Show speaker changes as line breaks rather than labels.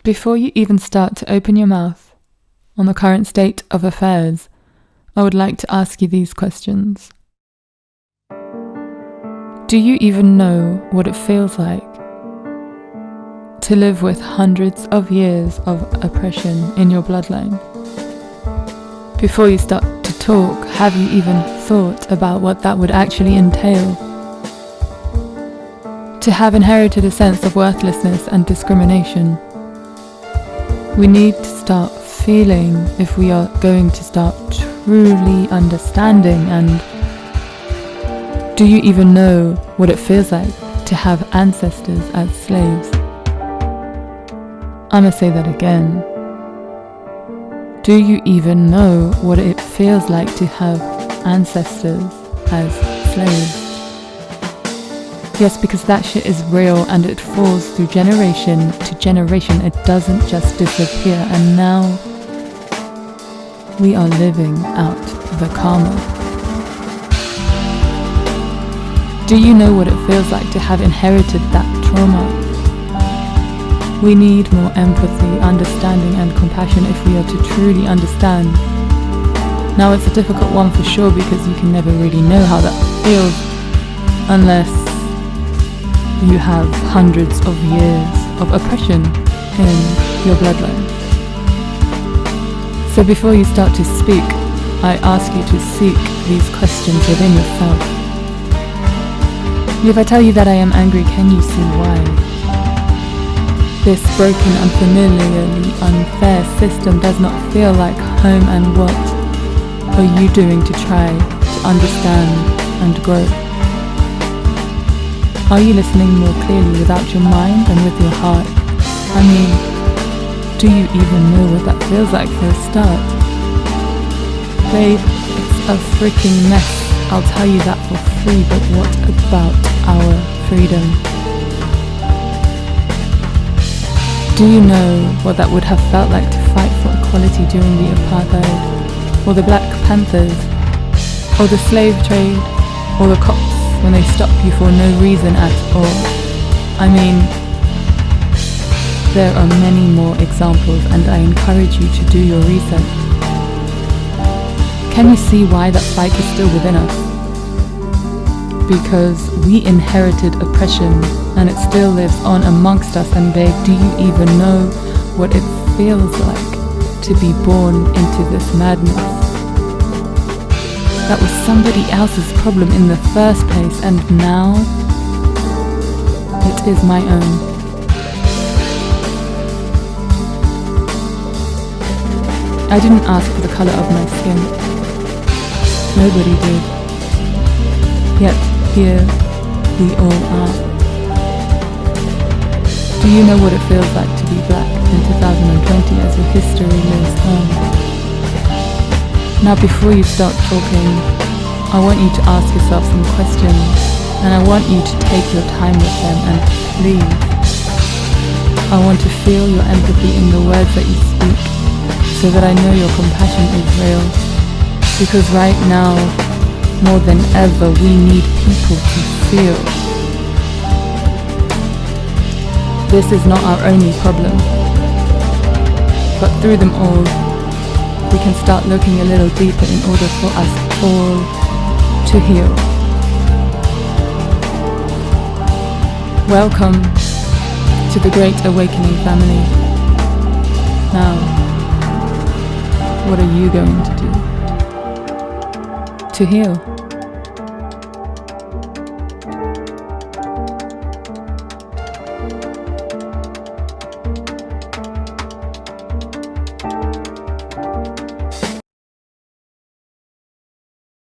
Before you even start to open your mouth on the current state of affairs, I would like to ask you these questions. Do you even know what it feels like to live with hundreds of years of oppression in your bloodline? Before you start to talk, have you even thought about what that would actually entail? To have inherited a sense of worthlessness and discrimination, we need to start feeling if we are going to start truly understanding. And do you even know what it feels like to have ancestors as slaves? I'ma say that again. Do you even know what it feels like to have ancestors as slaves? Yes, because that shit is real and it falls through generation to generation. It doesn't just disappear, and now we are living out the karma. Do you know what it feels like to have inherited that trauma? We need more empathy, understanding and compassion if we are to truly understand. Now it's a difficult one for sure, because you can never really know how that feels unless you have hundreds of years of oppression in your bloodline. So before you start to speak, I ask you to seek these questions within yourself. If I tell you that I am angry, can you see why? This broken, unfamiliarly unfair system does not feel like home, and what are you doing to try to understand and grow? Are you listening more clearly without your mind and with your heart? I mean, do you even know what that feels like for a start? Babe, it's a freaking mess. I'll tell you that for free, but what about our freedom? Do you know what that would have felt like to fight for equality during the apartheid, or the Black Panthers, or the slave trade, or the cops when they stop you for no reason at all? I mean, there are many more examples, and I encourage you to do your research. Can you see why that fight is still within us? Because we inherited oppression, and it still lives on amongst us. And babe, do you even know what it feels like to be born into this madness? That was somebody else's problem in the first place, and now it is my own. I didn't ask for the color of my skin. Nobody did. Yet here we all are. Do you know what it feels like to be black in 2020 as your history lives on? Now before you start talking, I want you to ask yourself some questions, and I want you to take your time with them, and please, I want to feel your empathy in the words that you speak, so that I know your compassion is real. Because right now, more than ever, we need people to feel. This is not our only problem, but through them all, we can start looking a little deeper in order for us all to heal. Welcome to the Great Awakening family. Now, what are you going to do to heal?